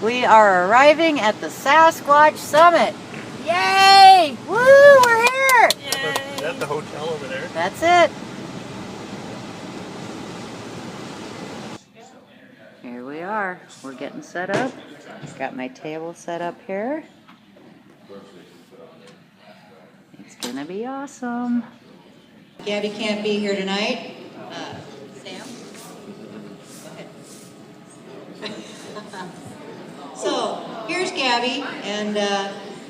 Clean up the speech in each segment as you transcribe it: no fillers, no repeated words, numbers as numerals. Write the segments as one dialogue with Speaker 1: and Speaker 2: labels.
Speaker 1: We are arriving at the Sasquatch Summit. Yay! Woo! We're here!
Speaker 2: Yay. Is that the hotel over there?
Speaker 1: That's it. Here we are. We're getting set up. Got my table set up here. It's gonna be awesome. Gabby can't be here tonight. Sam? Go ahead. So, here's Gabby, and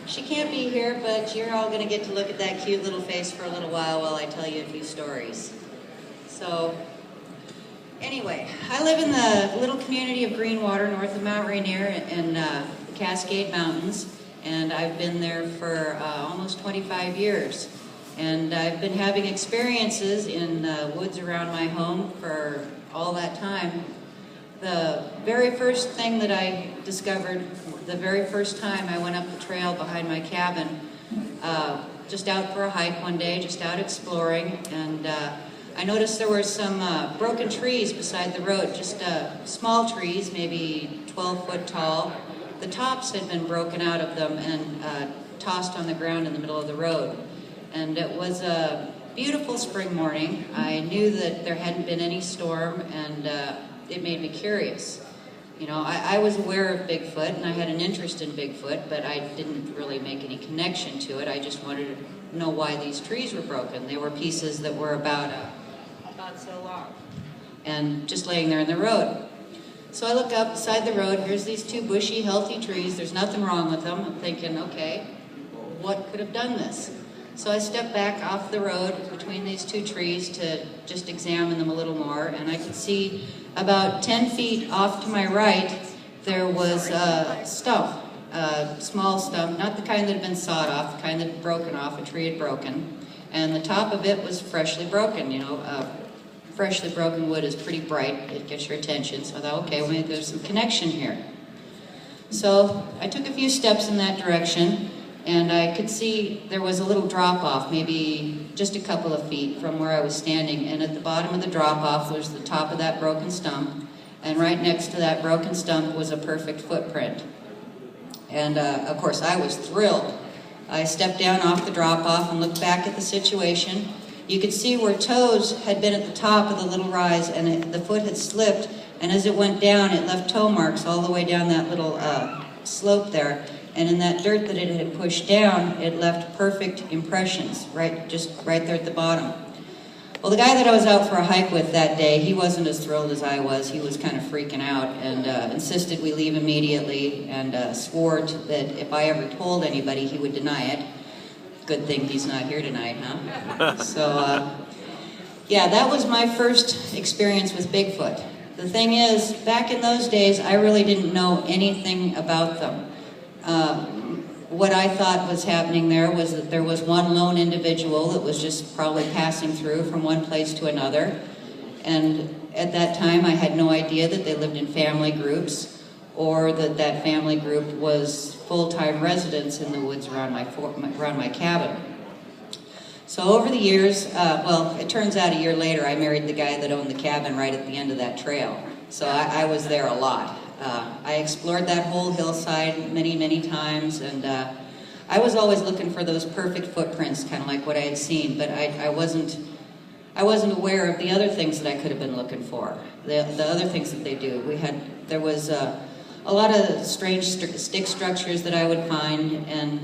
Speaker 1: she can't be here, but you're all going to get to look at that cute little face for a little while I tell you a few stories. So, anyway, I live in the little community of Greenwater, north of Mount Rainier, in the Cascade Mountains, and I've been there for almost 25 years. And I've been having experiences in the woods around my home for all that time. The very first thing that I discovered, the very first time I went up the trail behind my cabin, just out for a hike one day, just out exploring, and I noticed there were some broken trees beside the road, just small trees, maybe 12 foot tall. The tops had been broken out of them and tossed on the ground in the middle of the road. And it was a beautiful spring morning. I knew that there hadn't been any storm, and it made me curious. You know, I was aware of Bigfoot, and I had an interest in Bigfoot, but I didn't really make any connection to it. I just wanted to know why these trees were broken. They were pieces that were about so long, and just laying there in the road. So I look up beside the road. Here's these two bushy, healthy trees. There's nothing wrong with them. I'm thinking, okay, what could have done this? So I stepped back off the road between these two trees to just examine them a little more, and I could see about 10 feet off to my right, there was a stump, a small stump, not the kind that had been sawed off, the kind that had broken off, a tree had broken, and the top of it was freshly broken. You know, freshly broken wood is pretty bright, it gets your attention, so I thought, okay, well, maybe there's some connection here. So I took a few steps in that direction, and I could see there was a little drop-off, maybe just a couple of feet from where I was standing, and at the bottom of the drop-off was the top of that broken stump, and right next to that broken stump was a perfect footprint. And of course I was thrilled. I stepped down off the drop-off and looked back at the situation. You could see where toes had been at the top of the little rise, and the foot had slipped, and as it went down it left toe marks all the way down that little slope there. And in that dirt that it had pushed down, it left perfect impressions, just right there at the bottom. Well, the guy that I was out for a hike with that day, he wasn't as thrilled as I was. He was kind of freaking out and insisted we leave immediately, and swore that if I ever told anybody, he would deny it. Good thing he's not here tonight, huh? So, yeah, that was my first experience with Bigfoot. The thing is, back in those days, I really didn't know anything about them. What I thought was happening there was that there was one lone individual that was just probably passing through from one place to another. And at that time, I had no idea that they lived in family groups, or that that family group was full-time residents in the woods around my cabin. So over the years, well, it turns out a year later, I married the guy that owned the cabin right at the end of that trail. So I was there a lot. I explored that whole hillside many, many times, and I was always looking for those perfect footprints, kind of like what I had seen, but I wasn't aware of the other things that I could have been looking for, the other things that they do. There was a lot of strange stick structures that I would find, and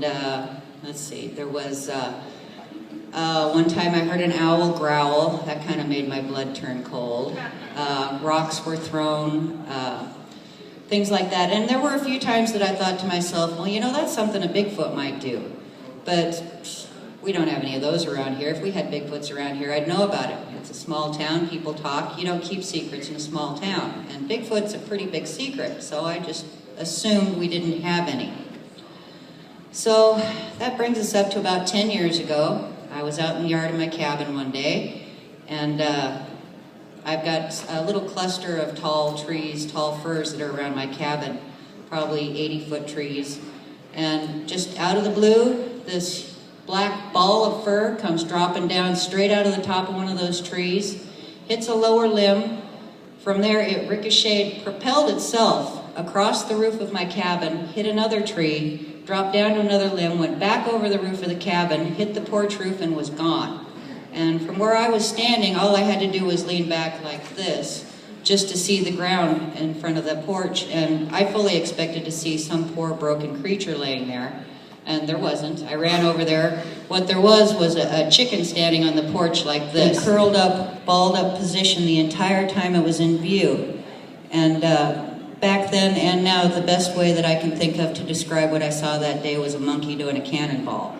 Speaker 1: let's see, there was one time I heard an owl growl. That kind of made my blood turn cold. Rocks were thrown, things like that. And there were a few times that I thought to myself, well, you know, that's something a Bigfoot might do. But we don't have any of those around here. If we had Bigfoots around here, I'd know about it. It's a small town, people talk. You don't keep secrets in a small town. And Bigfoot's a pretty big secret, so I just assumed we didn't have any. So that brings us up to about 10 years ago. I was out in the yard of my cabin one day, and I've got a little cluster of tall trees, tall firs that are around my cabin, probably 80-foot trees. And just out of the blue, this black ball of fur comes dropping down straight out of the top of one of those trees, hits a lower limb. From there, it ricocheted, propelled itself across the roof of my cabin, hit another tree, dropped down to another limb, went back over the roof of the cabin, hit the porch roof, and was gone. And from where I was standing, all I had to do was lean back like this, just to see the ground in front of the porch. And I fully expected to see some poor broken creature laying there. And there wasn't. I ran over there. What there was a chicken standing on the porch like this, curled up, balled up position the entire time it was in view. And back then and now, the best way that I can think of to describe what I saw that day was a monkey doing a cannonball.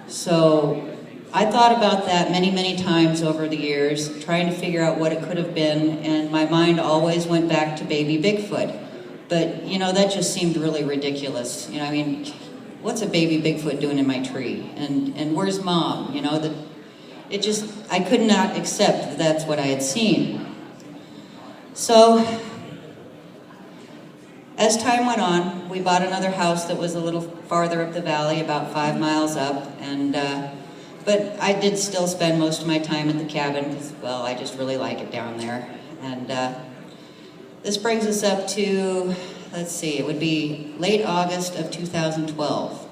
Speaker 1: So I thought about that many, many times over the years, trying to figure out what it could have been, and my mind always went back to baby Bigfoot. But, you know, that just seemed really ridiculous. You know, I mean, what's a baby Bigfoot doing in my tree? And where's Mom? You know, I could not accept that that's what I had seen. So, as time went on, we bought another house that was a little farther up the valley, about 5 miles up, and but I did still spend most of my time at the cabin because, well, I just really like it down there. And this brings us up to, let's see, it would be late August of 2012.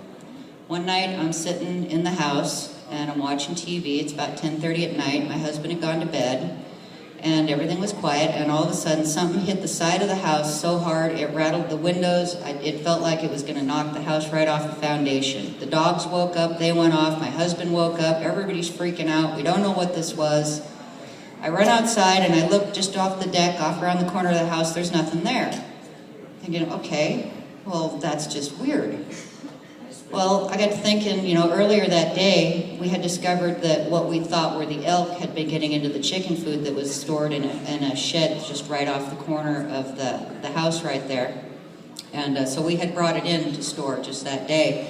Speaker 1: One night I'm sitting in the house and I'm watching TV. It's about 10:30 at night. My husband had gone to bed and everything was quiet, and all of a sudden something hit the side of the house so hard it rattled the windows. It felt like it was going to knock the house right off the foundation. The dogs woke up, they went off, my husband woke up, everybody's freaking out. We don't know what this was. I run outside and I look just off the deck, off around the corner of the house, there's nothing there. Thinking, okay, well, that's just weird. Well, I got to thinking, you know, earlier that day, we had discovered that what we thought were the elk had been getting into the chicken food that was stored in a shed just right off the corner of the house right there. And so we had brought it in to store just that day.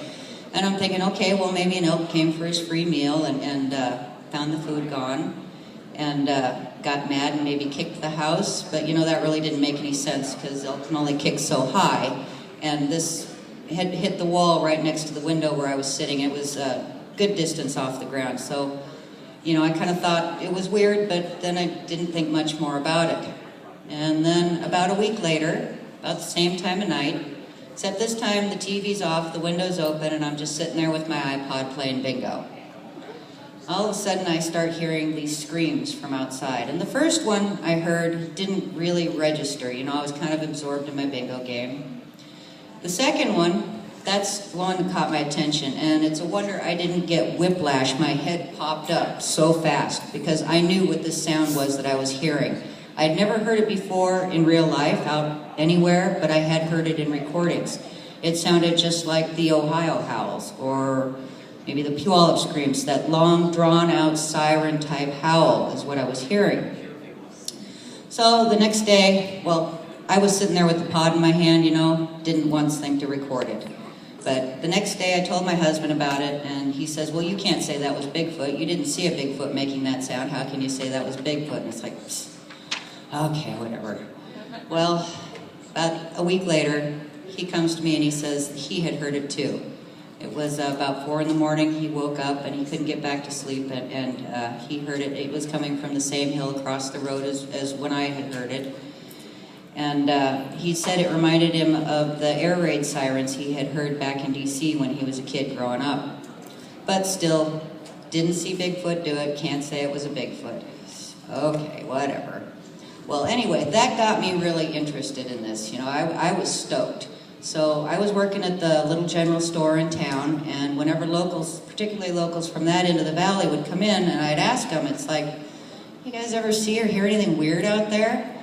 Speaker 1: And I'm thinking, okay, well, maybe an elk came for his free meal and found the food gone and got mad and maybe kicked the house. But, you know, that really didn't make any sense because elk can only kick so high. And this had hit the wall right next to the window where I was sitting. It was a good distance off the ground. So, you know, I kind of thought it was weird, but then I didn't think much more about it. And then about a week later, about the same time of night, except this time the TV's off, the window's open, and I'm just sitting there with my iPod playing bingo. All of a sudden I start hearing these screams from outside. And the first one I heard didn't really register. You know, I was kind of absorbed in my bingo game. The second one, that's the one that caught my attention, and it's a wonder I didn't get whiplash. My head popped up so fast because I knew what this sound was that I was hearing. I'd never heard it before in real life, out anywhere, but I had heard it in recordings. It sounded just like the Ohio howls, or maybe the Puyallup screams. That long, drawn-out siren-type howl is what I was hearing. So the next day, well, I was sitting there with the pod in my hand, you know, didn't once think to record it. But the next day I told my husband about it, and he says, well, you can't say that was Bigfoot. You didn't see a Bigfoot making that sound. How can you say that was Bigfoot? And it's like, okay, whatever. Well, about a week later, he comes to me and he says he had heard it too. It was about 4 in the morning. He woke up and he couldn't get back to sleep, and he heard it. It was coming from the same hill across the road as when I had heard it. And he said it reminded him of the air raid sirens he had heard back in D.C. when he was a kid growing up. But still, didn't see Bigfoot do it, can't say it was a Bigfoot. Okay, whatever. Well, anyway, that got me really interested in this. You know, I was stoked. So I was working at the little general store in town, and whenever locals, particularly locals from that end of the valley, would come in, and I'd ask them, it's like, you guys ever see or hear anything weird out there?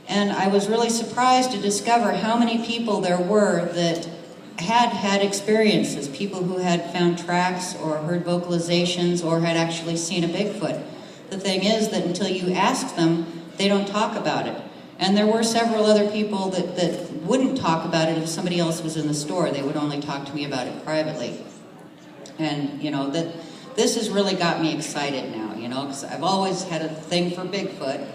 Speaker 1: And I was really surprised to discover how many people there were that had experiences, people who had found tracks or heard vocalizations or had actually seen a Bigfoot. The thing is that until you ask them, they don't talk about it. And there were several other people that wouldn't talk about it if somebody else was in the store. They would only talk to me about it privately. And, you know, this has really got me excited now, you know, because I've always had a thing for Bigfoot.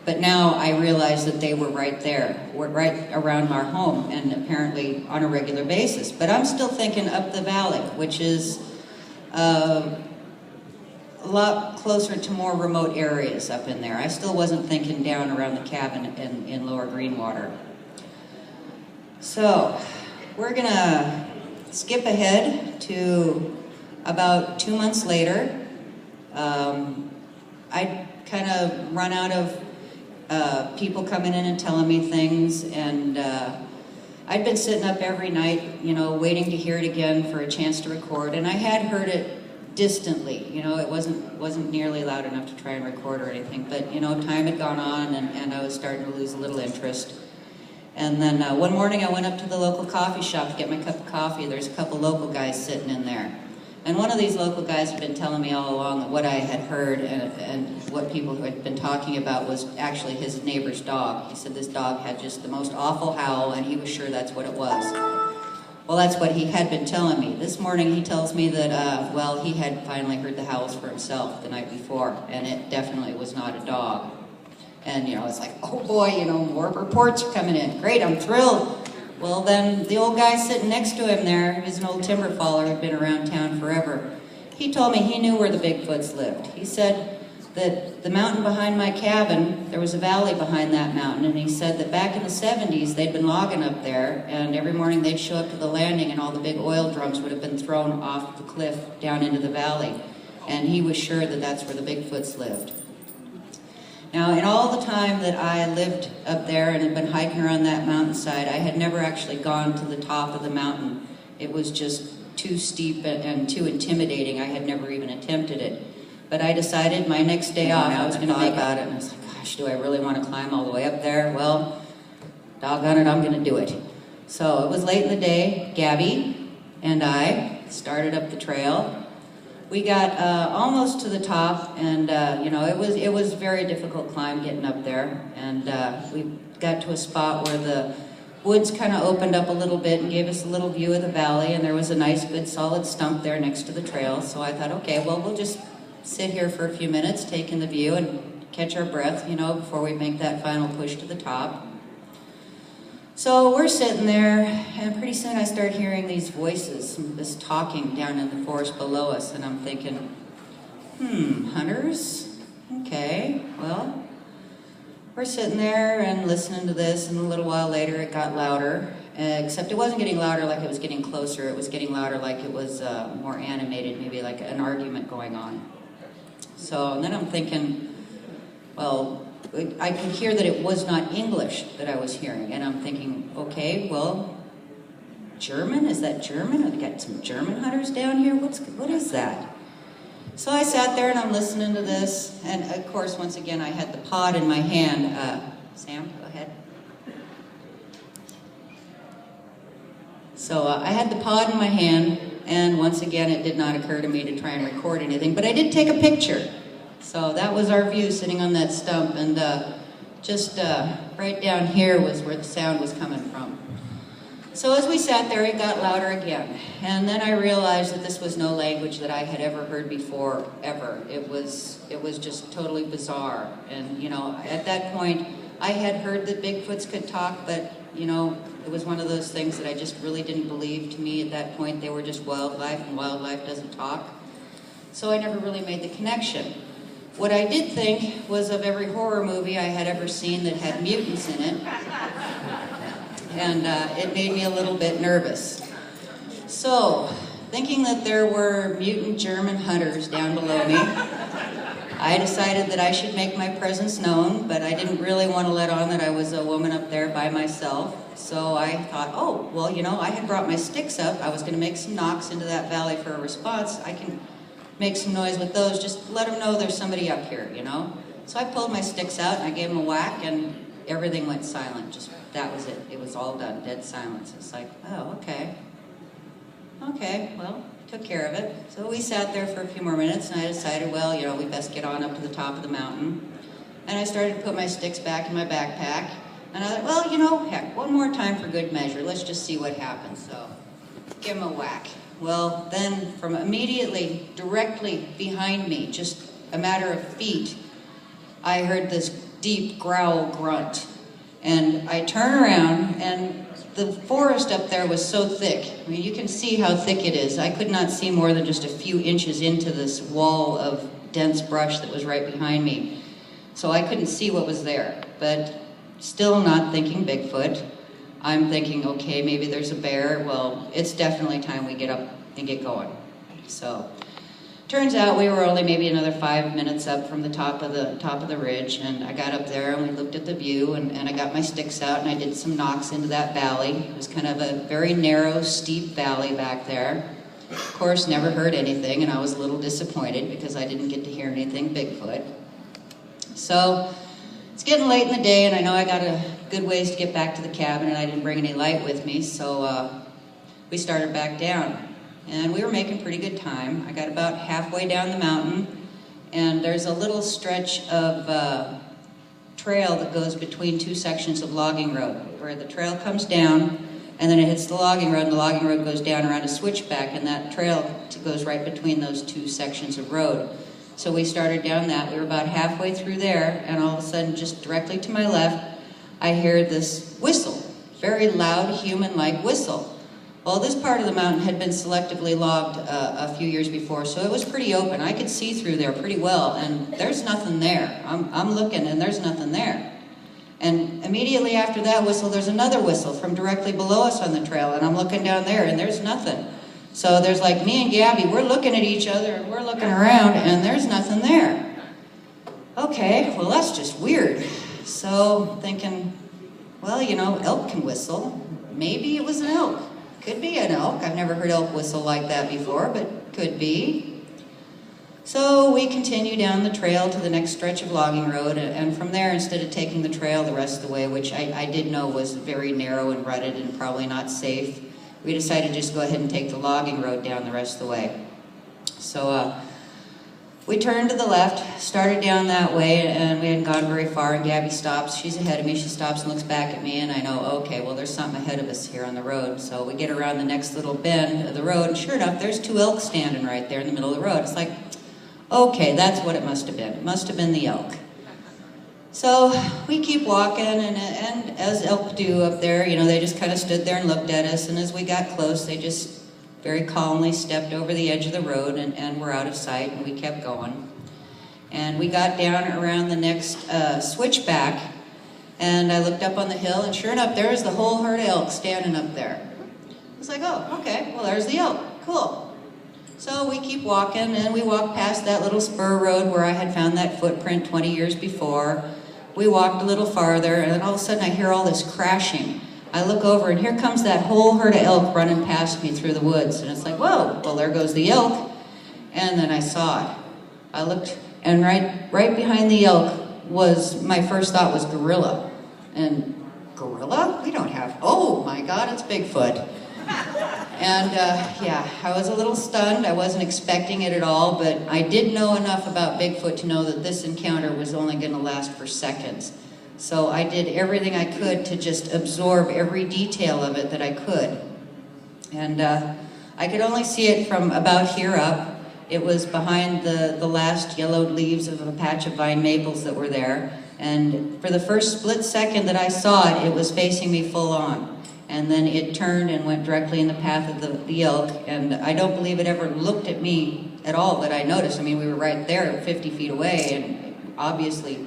Speaker 1: But now I realize that they were right there, were right around our home, and apparently on a regular basis. But I'm still thinking up the valley, which is a lot closer to more remote areas up in there. I still wasn't thinking down around the cabin in Lower Greenwater. So, we're gonna skip ahead to about 2 months later. I'd kind of run out of people coming in and telling me things, and I'd been sitting up every night, you know, waiting to hear it again for a chance to record, and I had heard it distantly. You know, it wasn't nearly loud enough to try and record or anything, but you know, time had gone on, and I was starting to lose a little interest. And then one morning I went up to the local coffee shop to get my cup of coffee. There's a couple local guys sitting in there. And one of these local guys had been telling me all along that what I had heard and what people had been talking about was actually his neighbor's dog. He said this dog had just the most awful howl, and he was sure that's what it was. Well, that's what he had been telling me. This morning he tells me that, well, he had finally heard the howls for himself the night before, and it definitely was not a dog. And, you know, it's like, oh boy, you know, more reports are coming in. Great, I'm thrilled. Well, then the old guy sitting next to him there, he's an old timber faller who'd been around town forever. He told me he knew where the Bigfoots lived. He said that the mountain behind my cabin, there was a valley behind that mountain, and he said that back in the 70s they'd been logging up there, and every morning they'd show up to the landing and all the big oil drums would have been thrown off the cliff down into the valley. And he was sure that that's where the Bigfoots lived. Now, in all the time that I lived up there and had been hiking around that mountainside, I had never actually gone to the top of the mountain. It was just too steep and too intimidating. I had never even attempted it. But I decided my next day off I was going to make about it. And I was like, gosh, do I really want to climb all the way up there? Well, doggone it, I'm going to do it. So it was late in the day. Gabby and I started up the trail. We got almost to the top, and you know, it was a very difficult climb getting up there. And we got to a spot where the woods kind of opened up a little bit and gave us a little view of the valley, and there was a nice, good, solid stump there next to the trail. So I thought, okay, well, we'll just sit here for a few minutes, take in the view, and catch our breath, you know, before we make that final push to the top. So we're sitting there, and pretty soon I start hearing these voices, this talking down in the forest below us, and I'm thinking, hunters? Okay, well, we're sitting there and listening to this, and a little while later it got louder, except it wasn't getting louder like it was getting closer, it was getting louder like it was more animated, maybe like an argument going on. So, and then I'm thinking, well, I could hear that it was not English that I was hearing, and I'm thinking, okay, well, German? Is that German? Have you got some German hunters down here? What is that? So I sat there and I'm listening to this, and of course, once again, I had the pod in my hand. Sam, go ahead. So I had the pod in my hand, and once again, it did not occur to me to try and record anything, but I did take a picture. So that was our view sitting on that stump, and just right down here was where the sound was coming from. So as we sat there, it got louder again, and then I realized that this was no language that I had ever heard before, ever. It was just totally bizarre, and you know, at that point, I had heard that Bigfoots could talk, but you know, it was one of those things that I just really didn't believe. To me, at that point, they were just wildlife, and wildlife doesn't talk. So I never really made the connection. What I did think was of every horror movie I had ever seen that had mutants in it, and it made me a little bit nervous. So, thinking that there were mutant German hunters down below me, I decided that I should make my presence known, but I didn't really want to let on that I was a woman up there by myself. So I thought, oh, well, you know, I had brought my sticks up. I was going to make some knocks into that valley for a response. I can make some noise with those, just let them know there's somebody up here, you know? So I pulled my sticks out and I gave them a whack, and everything went silent. Just, that was it. It was all done, dead silence. It's like, oh, okay. Okay, well, took care of it. So we sat there for a few more minutes, and I decided, well, you know, we best get on up to the top of the mountain. And I started to put my sticks back in my backpack, and I thought, well, you know, heck, one more time for good measure. Let's just see what happens. So, give them a whack. Well, then from immediately, directly behind me, just a matter of feet, I heard this deep growl grunt. And I turn around, and the forest up there was so thick. I mean, you can see how thick it is. I could not see more than just a few inches into this wall of dense brush that was right behind me. So I couldn't see what was there, but still not thinking Bigfoot. I'm thinking, okay, maybe there's a bear. Well, it's definitely time we get up and get going. So, turns out we were only maybe another 5 minutes up from the top of the ridge, and I got up there and we looked at the view, and I got my sticks out and I did some knocks into that valley. It was kind of a very narrow, steep valley back there. Of course, never heard anything, and I was a little disappointed because I didn't get to hear anything Bigfoot. So, it's getting late in the day, and I know I got a good ways to get back to the cabin, and I didn't bring any light with me, so we started back down. And we were making pretty good time. I got about halfway down the mountain, and there's a little stretch of trail that goes between two sections of logging road, where the trail comes down, and then it hits the logging road, and the logging road goes down around a switchback, and that trail goes right between those two sections of road. So we started down that. We were about halfway through there, and all of a sudden, just directly to my left, I hear this whistle, very loud, human-like whistle. Well, this part of the mountain had been selectively logged a few years before, so it was pretty open. I could see through there pretty well, and there's nothing there. I'm looking, and there's nothing there. And immediately after that whistle, there's another whistle from directly below us on the trail, and I'm looking down there, and there's nothing. So there's like me and Gabby, we're looking at each other, and we're looking around, and there's nothing there. Okay, well, that's just weird. So thinking, well, you know, elk can whistle. Maybe it was an elk. Could be an elk. I've never heard elk whistle like that before, but could be. So we continue down the trail to the next stretch of logging road, and from there, instead of taking the trail the rest of the way, which I did know was very narrow and rutted and probably not safe, we decided to just go ahead and take the logging road down the rest of the way. So we turned to the left, started down that way, and we hadn't gone very far, and Gabby stops. She's ahead of me. She stops and looks back at me, and I know, okay, well, there's something ahead of us here on the road. So we get around the next little bend of the road, and sure enough, there's two elk standing right there in the middle of the road. It's like, okay, that's what it must have been. It must have been the elk. So we keep walking, and as elk do up there, you know, they just kind of stood there and looked at us, and as we got close, they just very calmly stepped over the edge of the road, and we're out of sight, and we kept going. And we got down around the next switchback, and I looked up on the hill, and sure enough, there was the whole herd of elk standing up there. I was like, oh, okay, well, there's the elk. Cool. So we keep walking, and we walked past that little spur road where I had found that footprint 20 years before. We walked a little farther, and then all of a sudden I hear all this crashing. I look over, and here comes that whole herd of elk running past me through the woods. And it's like, whoa, well, there goes the elk. And then I saw it. I looked, and right behind the elk was, my first thought was gorilla. And gorilla? We don't have, oh my God, it's Bigfoot. And yeah, I was a little stunned. I wasn't expecting it at all, but I did know enough about Bigfoot to know that this encounter was only going to last for seconds. So I did everything I could to just absorb every detail of it that I could. And I could only see it from about here up. It was behind the last yellowed leaves of a patch of vine maples that were there. And for the first split second that I saw it, it was facing me full on. And then it turned and went directly in the path of the elk. And I don't believe it ever looked at me at all that I noticed. I mean, we were right there 50 feet away, and obviously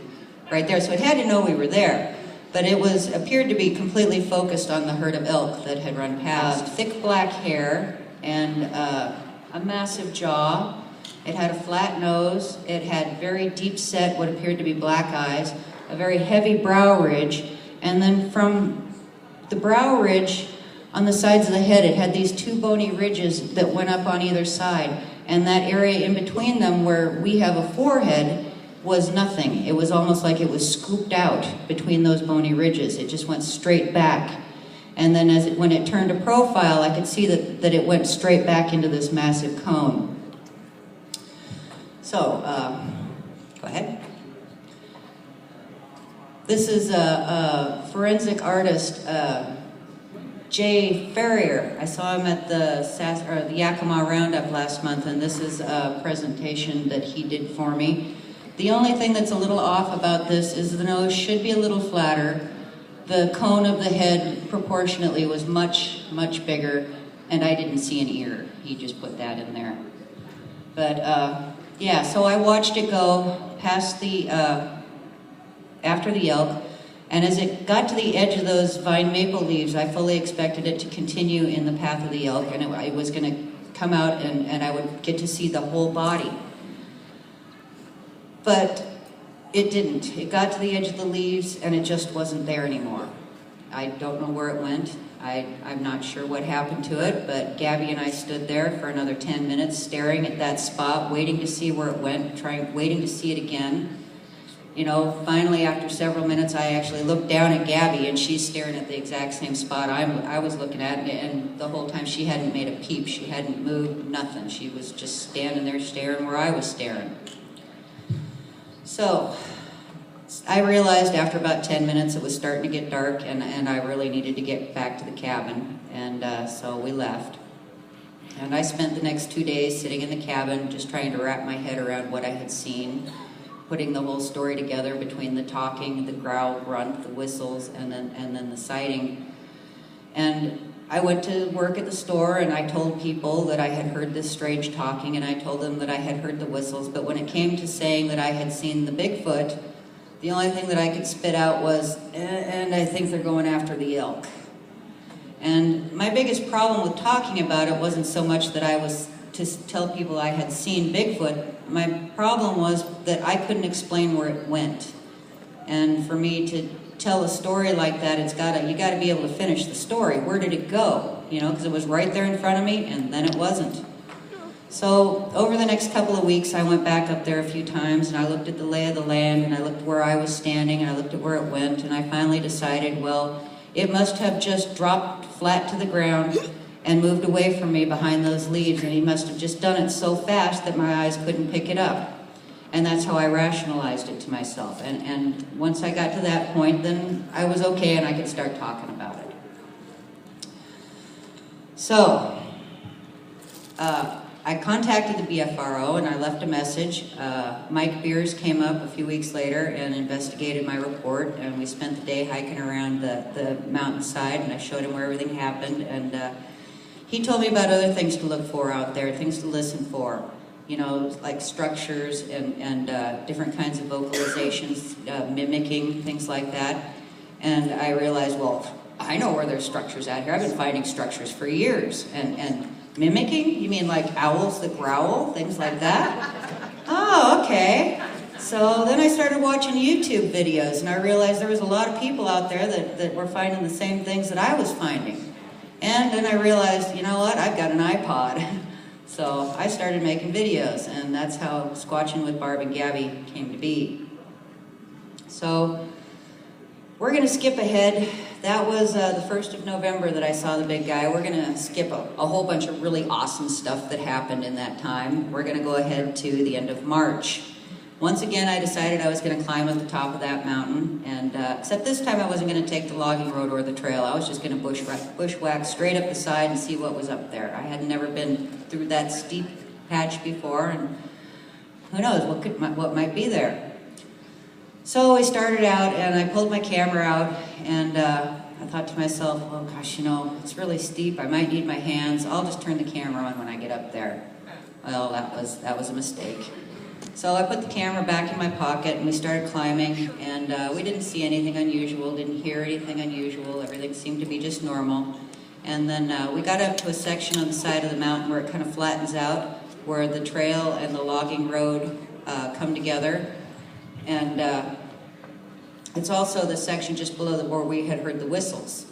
Speaker 1: right there, so it had to know we were there. But it appeared to be completely focused on the herd of elk that had run past. Thick black hair and a massive jaw. It had a flat nose. It had very deep set, what appeared to be black eyes, a very heavy brow ridge, and then from the brow ridge on the sides of the head, it had these two bony ridges that went up on either side, and that area in between them where we have a forehead was nothing. It was almost like it was scooped out between those bony ridges. It just went straight back. And then when it turned to profile, I could see that it went straight back into this massive cone. So, go ahead. This is a forensic artist, Jay Ferrier. I saw him at the Yakima Roundup last month, and this is a presentation that he did for me. The only thing that's a little off about this is the nose should be a little flatter. The cone of the head proportionately was much, much bigger, and I didn't see an ear. He just put that in there. But yeah, so I watched it go past after the elk, And as it got to the edge of those vine maple leaves, I fully expected it to continue in the path of the elk, and it was going to come out and I would get to see the whole body. But it didn't. It got to the edge of the leaves and it just wasn't there anymore. I don't know where it went. I'm not sure what happened to it, but Gabby and I stood there for another 10 minutes staring at that spot, waiting to see where it went, waiting to see it again. You know, finally after several minutes I actually looked down at Gabby and she's staring at the exact same spot I was looking at, and the whole time she hadn't made a peep, she hadn't moved, nothing. She was just standing there staring where I was staring. So I realized after about 10 minutes it was starting to get dark and I really needed to get back to the cabin, and so we left. And I spent the next 2 days sitting in the cabin just trying to wrap my head around what I had seen, putting the whole story together between the talking, the growl, grunt, the whistles, and then the sighting. And I went to work at the store and I told people that I had heard this strange talking, and I told them that I had heard the whistles, but when it came to saying that I had seen the Bigfoot, the only thing that I could spit out was, and I think they're going after the elk. And my biggest problem with talking about it wasn't so much that I was to tell people I had seen Bigfoot. My problem was that I couldn't explain where it went. And for me to tell a story like that, you gotta be able to finish the story. Where did it go? You know, because it was right there in front of me, and then it wasn't. So over the next couple of weeks, I went back up there a few times, and I looked at the lay of the land, and I looked where I was standing, and I looked at where it went, and I finally decided, well, it must have just dropped flat to the ground and moved away from me behind those leaves, and he must have just done it so fast that my eyes couldn't pick it up. And that's how I rationalized it to myself. And once I got to that point, then I was okay and I could start talking about it. So, I contacted the BFRO and I left a message. Mike Beers came up a few weeks later and investigated my report, and we spent the day hiking around the mountainside, and I showed him where everything happened, and he told me about other things to look for out there, things to listen for. You know, like structures and different kinds of vocalizations, mimicking, things like that. And I realized, well, I know where there's structures out here. I've been finding structures for years. And mimicking? You mean like owls that growl? Things like that? Oh, okay. So then I started watching YouTube videos, and I realized there was a lot of people out there that were finding the same things that I was finding. And then I realized, you know what, I've got an iPod. So I started making videos, and that's how Squatching with Barb and Gabby came to be. So we're going to skip ahead. That was the 1st of November that I saw the big guy. We're going to skip a whole bunch of really awesome stuff that happened in that time. We're going to go ahead to the end of March. Once again, I decided I was going to climb at the top of that mountain, and except this time I wasn't going to take the logging road or the trail. I was just going to bushwhack straight up the side and see what was up there. I had never been through that steep patch before, and who knows what might be there. So I started out, and I pulled my camera out, and I thought to myself, oh gosh, you know, it's really steep. I might need my hands. I'll just turn the camera on when I get up there. Well, that was a mistake. So I put the camera back in my pocket, and we started climbing, and we didn't see anything unusual, didn't hear anything unusual. Everything seemed to be just normal. And then we got up to a section on the side of the mountain where it kind of flattens out, where the trail and the logging road come together. And it's also the section just below where we had heard the whistles.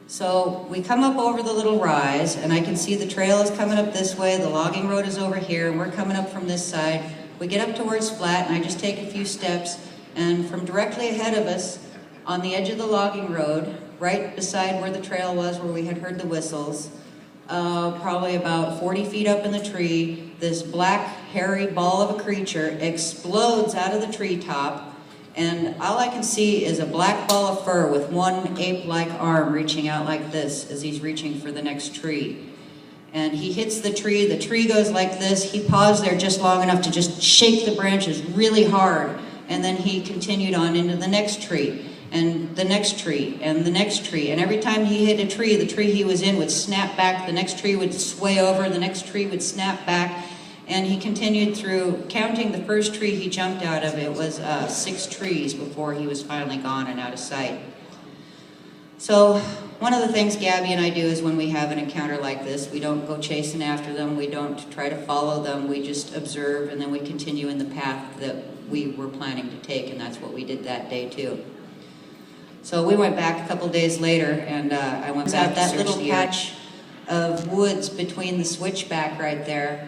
Speaker 1: So we come up over the little rise, and I can see the trail is coming up this way, the logging road is over here, and we're coming up from this side. We get up to where it's flat, and I just take a few steps, and from directly ahead of us, on the edge of the logging road, right beside where the trail was, where we had heard the whistles, probably about 40 feet up in the tree, this black, hairy ball of a creature explodes out of the treetop, and all I can see is a black ball of fur with one ape-like arm reaching out like this as he's reaching for the next tree. And he hits the tree goes like this. He paused there just long enough to just shake the branches really hard, and then he continued on into the next tree, and the next tree, and the next tree, and every time he hit a tree, the tree he was in would snap back, the next tree would sway over, the next tree would snap back, And he continued through, counting the first tree he jumped out of, it was 6 trees before he was finally gone and out of sight. So one of the things Gabby and I do is when we have an encounter like this, we don't go chasing after them, we don't try to follow them, we just observe and then we continue in the path that we were planning to take, and that's what we did that day too. So we went back a couple days later, and I went out that little patch of woods between the switchback right there.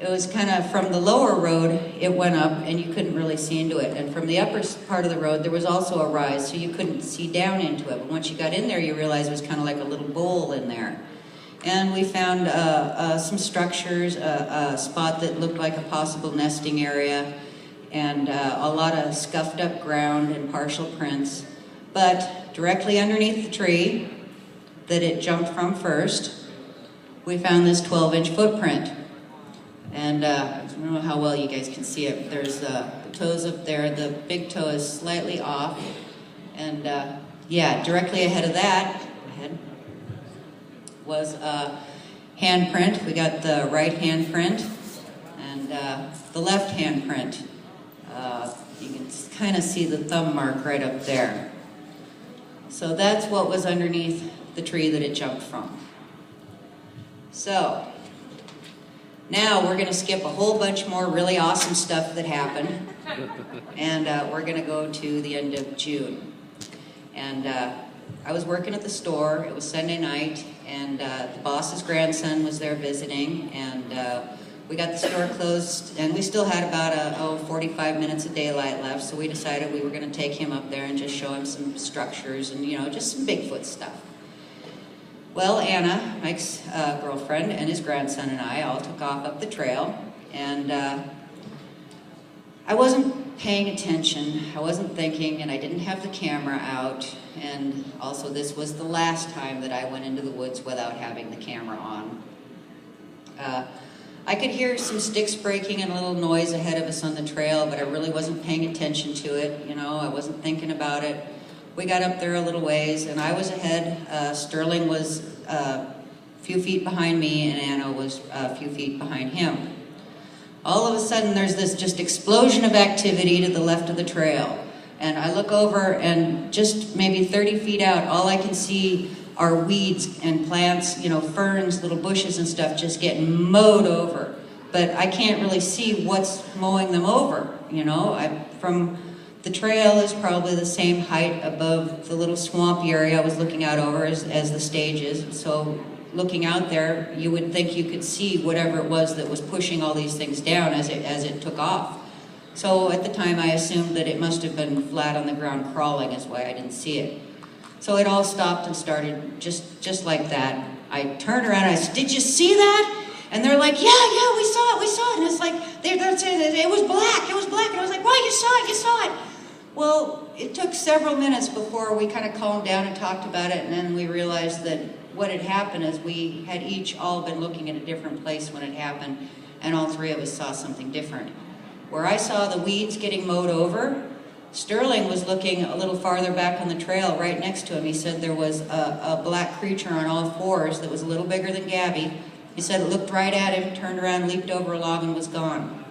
Speaker 1: It was kind of from the lower road, it went up and you couldn't really see into it. And from the upper part of the road, there was also a rise, so you couldn't see down into it. But once you got in there, you realized it was kind of like a little bowl in there. And we found some structures, a spot that looked like a possible nesting area, and a lot of scuffed up ground and partial prints. But directly underneath the tree that it jumped from first, we found this 12-inch footprint. And I don't know how well you guys can see it. There's the toes up there. The big toe is slightly off. And yeah, directly ahead of that was a handprint. We got the right handprint and the left handprint. You can kind of see the thumb mark right up there. So that's what was underneath the tree that it jumped from. So now we're going to skip a whole bunch more really awesome stuff that happened, and we're going to go to the end of June. And I was working at the store. It was Sunday night, and the boss's grandson was there visiting, and we got the store closed, and we still had about 45 minutes of daylight left, so we decided we were going to take him up there and just show him some structures and, you know, just some Bigfoot stuff. Well, Anna, Mike's girlfriend, and his grandson and I all took off up the trail, and I wasn't paying attention, I wasn't thinking, and I didn't have the camera out, and also this was the last time that I went into the woods without having the camera on. I could hear some sticks breaking and a little noise ahead of us on the trail, but I really wasn't paying attention to it, you know, I wasn't thinking about it. We got up there a little ways, and I was ahead. Sterling was a few feet behind me, and Anna was a few feet behind him. All of a sudden, there's this just explosion of activity to the left of the trail. And I look over, and just maybe 30 feet out, all I can see are weeds and plants, you know, ferns, little bushes and stuff just getting mowed over. But I can't really see what's mowing them over, you know. From the trail is probably the same height above the little swampy area I was looking out over as the stage is. So looking out there, you would think you could see whatever it was that was pushing all these things down as it took off. So at the time I assumed that it must have been flat on the ground crawling, is why I didn't see it. So it all stopped and started just like that. I turned around and I said, "Did you see that?" And they're like, yeah, we saw it. And it's like, they're saying it was black. And I was like, "Well, you saw it. Well, it took several minutes before we kind of calmed down and talked about it, and then we realized that what had happened is we had each all been looking at a different place when it happened, and all three of us saw something different. Where I saw the weeds getting mowed over, Sterling was looking a little farther back on the trail right next to him. He said there was a black creature on all fours that was a little bigger than Gabby. He said it looked right at him, turned around, leaped over a log, and was gone.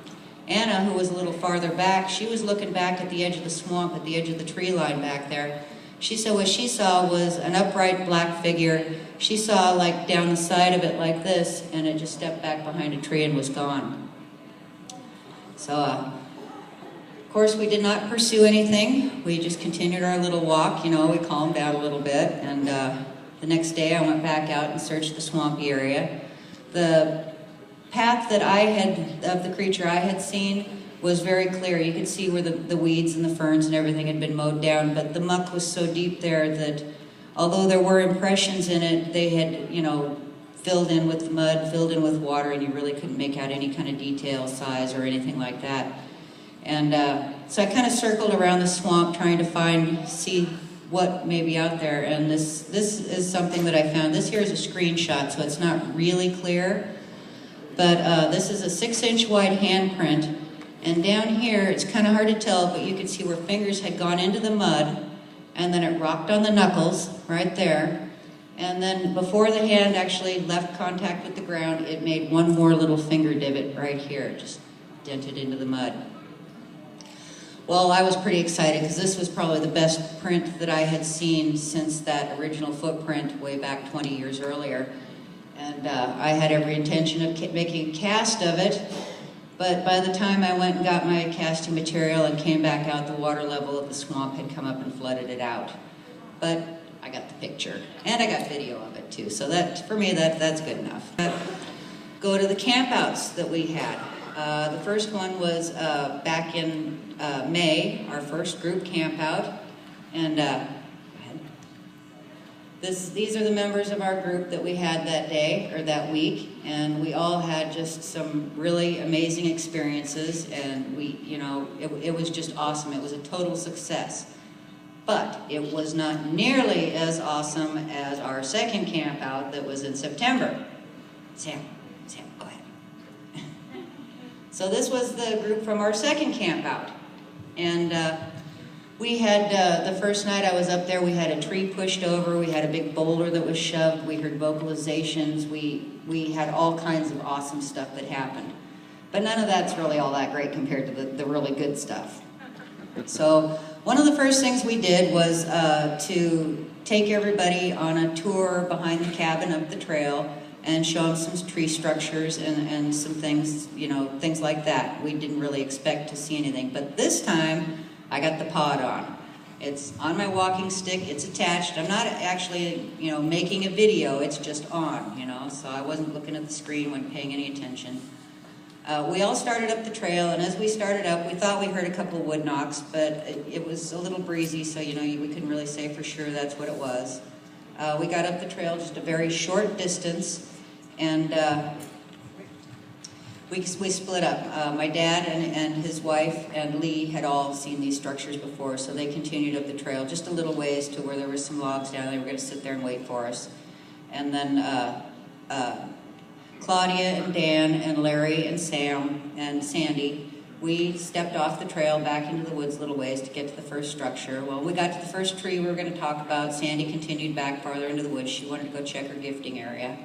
Speaker 1: Anna, who was a little farther back, she was looking back at the edge of the swamp, at the edge of the tree line back there. She said what she saw was an upright black figure. She saw like down the side of it like this, and it just stepped back behind a tree and was gone. So, of course, we did not pursue anything. We just continued our little walk, you know, we calmed down a little bit, and the next day I went back out and searched the swampy area. The path that I had, of the creature I had seen, was very clear. You could see where the weeds and the ferns and everything had been mowed down, but the muck was so deep there that although there were impressions in it, they had, you know, filled in with mud, filled in with water, and you really couldn't make out any kind of detail, size, or anything like that. And so I kind of circled around the swamp trying to see what may be out there, and this is something that I found. This here is a screenshot, so it's not really clear, but this is a 6-inch wide handprint, and down here, it's kind of hard to tell, but you can see where fingers had gone into the mud, and then it rocked on the knuckles right there, And then before the hand actually left contact with the ground, it made one more little finger divot right here, just dented into the mud. Well, I was pretty excited because this was probably the best print that I had seen since that original footprint way back 20 years earlier. And I had every intention of making a cast of it, but by the time I went and got my casting material and came back out, the water level of the swamp had come up and flooded it out. But I got the picture, and I got video of it too, so that, for me, that's good enough. Go to the campouts that we had. The first one was back in May, our first group campout, and these are the members of our group that we had that day, or that week, and we all had just some really amazing experiences, and it was just awesome. It was a total success. But it was not nearly as awesome as our second camp out that was in September. Sam, go ahead. So this was the group from our second camp out. And we had, the first night I was up there, we had a tree pushed over, we had a big boulder that was shoved, we heard vocalizations, we had all kinds of awesome stuff that happened. But none of that's really all that great compared to the really good stuff. So one of the first things we did was to take everybody on a tour behind the cabin up the trail and show them some tree structures and some things, things like that. We didn't really expect to see anything, but this time I got the pod on. It's on my walking stick, it's attached. I'm not actually, making a video, it's just on, so I wasn't looking at the screen, wasn't paying any attention. We all started up the trail, and as we started up, we thought we heard a couple wood knocks, but it was a little breezy, so we couldn't really say for sure that's what it was. We got up the trail just a very short distance, and we split up. My dad and his wife and Lee had all seen these structures before, so they continued up the trail just a little ways to where there were some logs down. They were going to sit there and wait for us. And then Claudia and Dan and Larry and Sam and Sandy, we stepped off the trail back into the woods a little ways to get to the first structure. Well, we got to the first tree we were going to talk about. Sandy continued back farther into the woods. She wanted to go check her gifting area.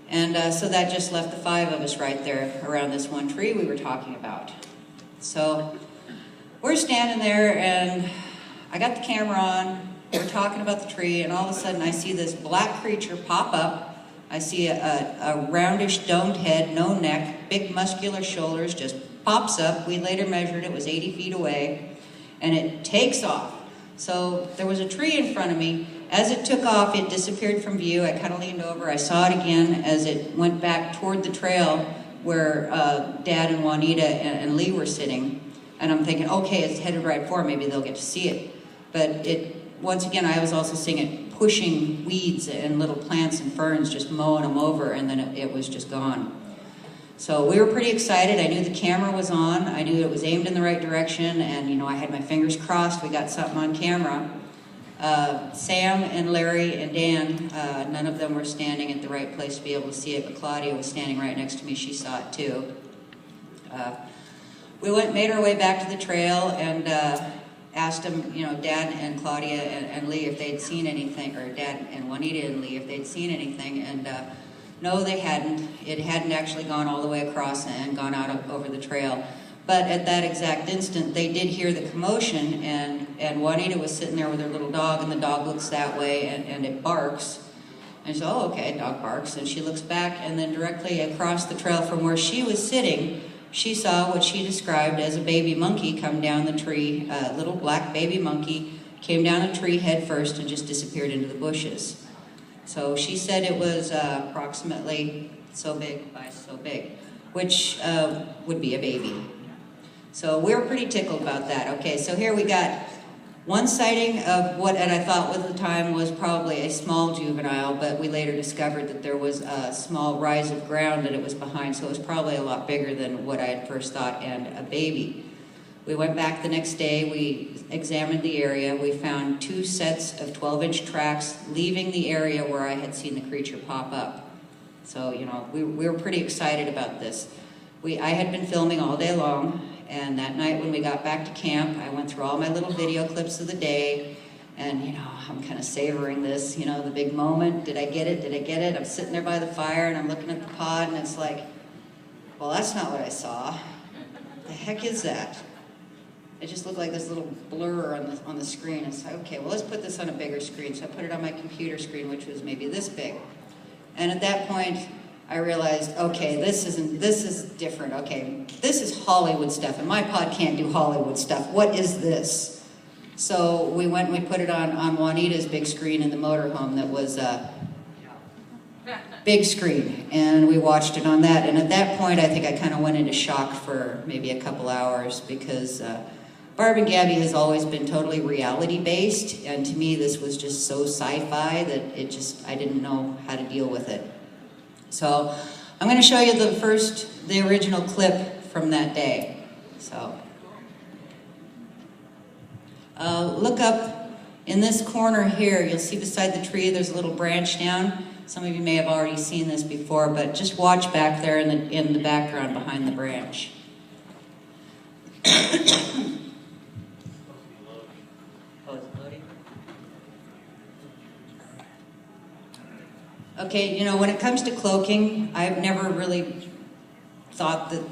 Speaker 1: And so that just left the 5 of us right there around this one tree we were talking about. So we're standing there, and I got the camera on. We're talking about the tree, and all of a sudden I see this black creature pop up. I see a roundish domed head, no neck, big muscular shoulders, just pops up. We later measured it was 80 feet away, and it takes off. So there was a tree in front of me. As it took off, it disappeared from view. I kind of leaned over. I saw it again as it went back toward the trail where Dad and Juanita and Lee were sitting. And I'm thinking, okay, it's headed right for them. Maybe they'll get to see it. But once again, I was also seeing it pushing weeds and little plants and ferns, just mowing them over, and then it was just gone. So we were pretty excited. I knew the camera was on. I knew it was aimed in the right direction, and I had my fingers crossed we got something on camera. Sam and Larry and Dan, none of them were standing at the right place to be able to see it, but Claudia was standing right next to me. She saw it too. We made our way back to the trail and asked them, Dad and Claudia and Lee if they'd seen anything, or Dad and Juanita and Lee if they'd seen anything, and no, they hadn't. It hadn't actually gone all the way across and gone out over the trail. But at that exact instant, they did hear the commotion, and Juanita was sitting there with her little dog, and the dog looks that way, and it barks. And she said, oh, okay, dog barks. And she looks back, and then directly across the trail from where she was sitting, she saw what she described as a baby monkey come down the tree. A little black baby monkey came down the tree head first and just disappeared into the bushes. So she said it was approximately so big by so big, which would be a baby. So we were pretty tickled about that. Okay, so here we got one sighting of what I thought at the time was probably a small juvenile, but we later discovered that there was a small rise of ground that it was behind, so it was probably a lot bigger than what I had first thought, and a baby. We went back the next day, we examined the area, we found 2 sets of 12-inch tracks leaving the area where I had seen the creature pop up. So, we were pretty excited about this. I had been filming all day long, and that night when we got back to camp, I went through all my little video clips of the day, And, you know, I'm kind of savoring this, you know, the big moment. Did I get it? Did I get it? I'm sitting there by the fire and I'm looking at the pod and it's like, well, that's not what I saw. The heck is that? It just looked like this little blur on the screen. It's like, okay, well, let's put this on a bigger screen. So I put it on my computer screen, which was maybe this big. And at that point, I realized, okay, this is different. Okay, this is Hollywood stuff, and my pod can't do Hollywood stuff. What is this? So we went and we put it on Juanita's big screen in the motorhome that was big screen, and we watched it on that. And at that point, I think I kind of went into shock for maybe a couple hours because Barb and Gabby has always been totally reality-based, and to me, this was just so sci-fi that I didn't know how to deal with it. So I'm going to show you the original clip from that day. So. Look up in this corner here, you'll see beside the tree there's a little branch down. Some of you may have already seen this before, but just watch back there in the background behind the branch. Oh, is it loading? Okay, you know, when it comes to cloaking, I've never really thought that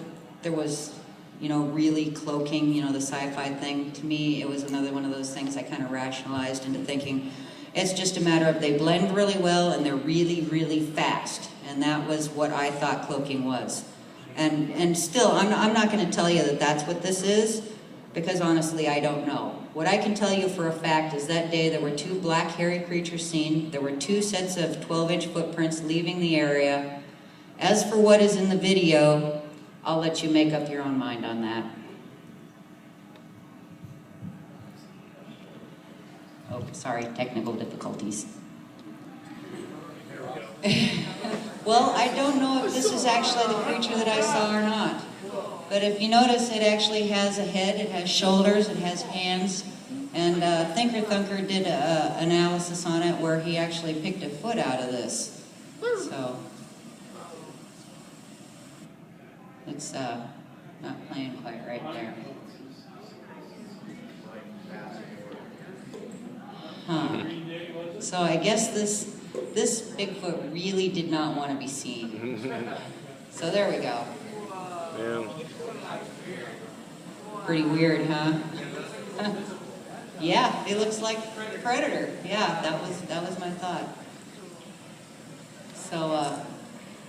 Speaker 1: there was, you know, really cloaking, you know, the sci-fi thing. To me, it was another one of those things I kind of rationalized into thinking it's just a matter of they blend really well and they're really, really fast. And that was what I thought cloaking was. And still, I'm not going to tell you that that's what this is, because honestly, I don't know. What I can tell you for a fact is that day there were 2 black hairy creatures seen. There were 2 sets of 12-inch footprints leaving the area. As for what is in the video, I'll let you make up your own mind on that. Oh, sorry, technical difficulties. Well, I don't know if this is actually the creature that I saw or not. But if you notice, it actually has a head, it has shoulders, it has hands. And Thinker Thunker did an analysis on it where he actually picked a foot out of this. So it's not playing quite right there. Huh. So I guess this Bigfoot really did not want to be seen. So there we go.
Speaker 2: Yeah.
Speaker 1: Pretty weird, huh? Yeah, it looks like a predator. Yeah, that was my thought. So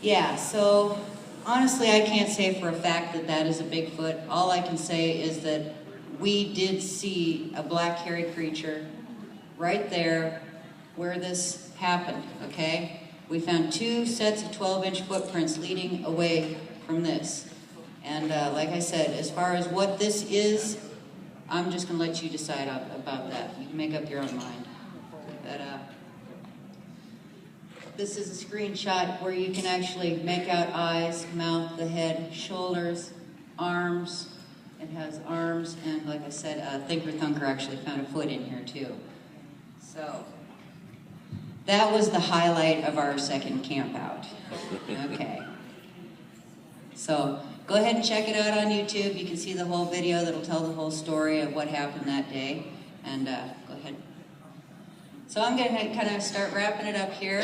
Speaker 1: yeah, so honestly, I can't say for a fact that that is a Bigfoot. All I can say is that we did see a black hairy creature right there where this happened, okay? We found 2 sets of 12-inch footprints leading away from this. And like I said, as far as what this is, I'm just going to let you decide about that. You can make up your own mind. But this is a screenshot where you can actually make out eyes, mouth, the head, shoulders, arms. It has arms, and like I said, Thinker Thunker actually found a foot in here too. So that was the highlight of our second camp out. Okay. So go ahead and check it out on YouTube. You can see the whole video that'll tell the whole story of what happened that day. And go ahead. So I'm going to kind of start wrapping it up here.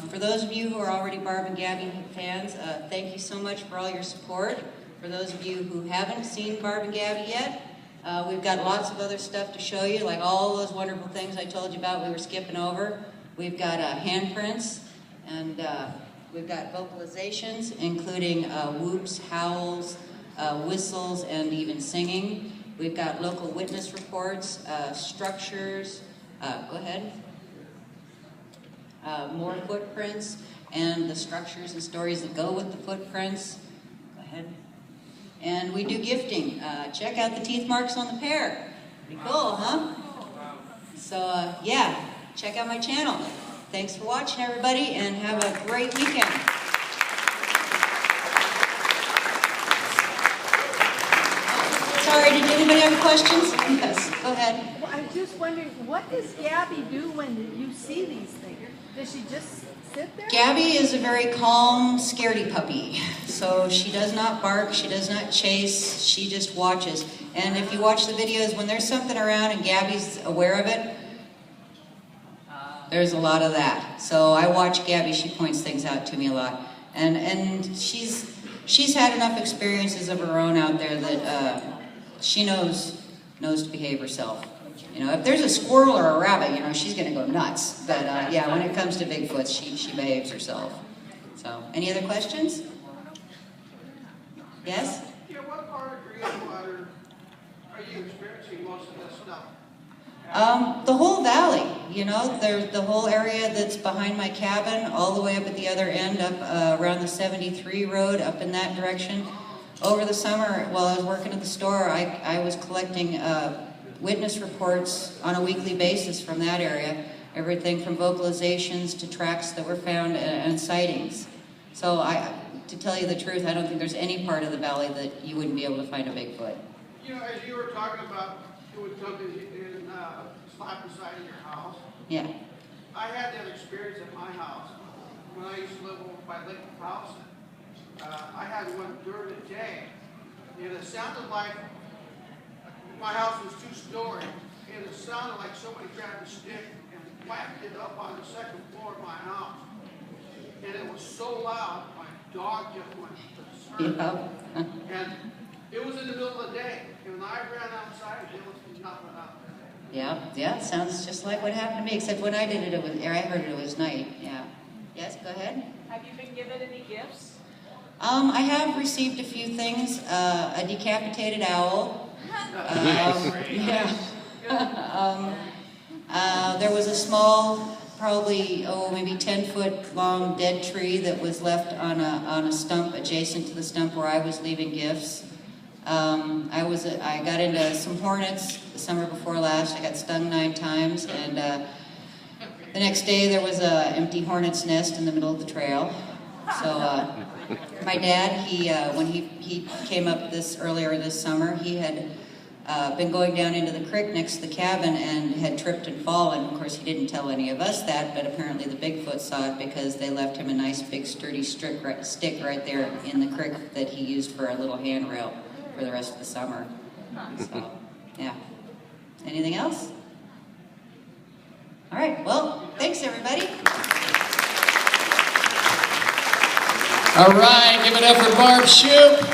Speaker 1: For those of you who are already Barb and Gabby fans, thank you so much for all your support. For those of you who haven't seen Barb and Gabby yet, we've got lots of other stuff to show you, like all those wonderful things I told you about we were skipping over. We've got handprints, and we've got vocalizations, including whoops, howls, whistles, and even singing. We've got local witness reports, structures, go ahead, more footprints, and the structures and stories that go with the footprints. Go ahead. And we do gifting. Check out the teeth marks on the pair. Pretty cool, huh? So, yeah, check out my channel. Thanks for watching, everybody, and have a great weekend. Sorry, did anybody have questions? Yes, go ahead.
Speaker 3: Well, I'm just wondering, what does Gabby do when you see these things? Does she just sit there?
Speaker 1: Gabby is a very calm, scaredy puppy. So she does not bark, she does not chase, she just watches. And if you watch the videos, when there's something around and Gabby's aware of it, there's a lot of that. So I watch Gabby, she points things out to me a lot. And she's had enough experiences of her own out there that she knows to behave herself. You know, if there's a squirrel or a rabbit, you know, she's going to go nuts. But yeah, when it comes to Bigfoot, she behaves herself. So, any other questions? Yes?
Speaker 4: Yeah, what part of Greenwater are you experiencing most of this stuff?
Speaker 1: The whole valley, you know, there's the whole area that's behind my cabin, all the way up at the other end, up around the 73 road, up in that direction. Over the summer, while I was working at the store, I was collecting witness reports on a weekly basis from that area. Everything from vocalizations to tracks that were found and sightings. So to tell you the truth, I don't think there's any part of the valley that you wouldn't be able to find a Bigfoot.
Speaker 4: You know, as you were talking about, it would come in slap beside your house.
Speaker 1: Yeah.
Speaker 4: I had that experience at my house when I used to live over by Lake Powson. I had one during the day, and it sounded like my house was 2-story, and it sounded like somebody grabbed a stick and whacked it up on the second floor of my house. And it was so loud, my dog just went berserk.
Speaker 1: Yeah.
Speaker 4: And it was in the middle of the day, and when I ran outside, there was nothing out there.
Speaker 1: Yeah, sounds just like what happened to me, except when I did it, I heard it was night, yeah. Yes, go ahead.
Speaker 5: Have you been given any gifts?
Speaker 1: I have received a few things, a decapitated owl. Yeah. There was a small, probably, maybe 10-foot long dead tree that was left on a stump adjacent to the stump where I was leaving gifts. I got into some hornets the summer before last. I got stung 9 times, and the next day there was an empty hornet's nest in the middle of the trail. So my dad, when he came up earlier this summer, he had been going down into the creek next to the cabin and had tripped and fallen. Of course, he didn't tell any of us that, but apparently the Bigfoot saw it because they left him a nice big sturdy stick right there in the creek that he used for a little handrail for the rest of the summer. So, yeah. Anything else? All right, well, thanks everybody.
Speaker 6: All right, give it up for Barb Shoop.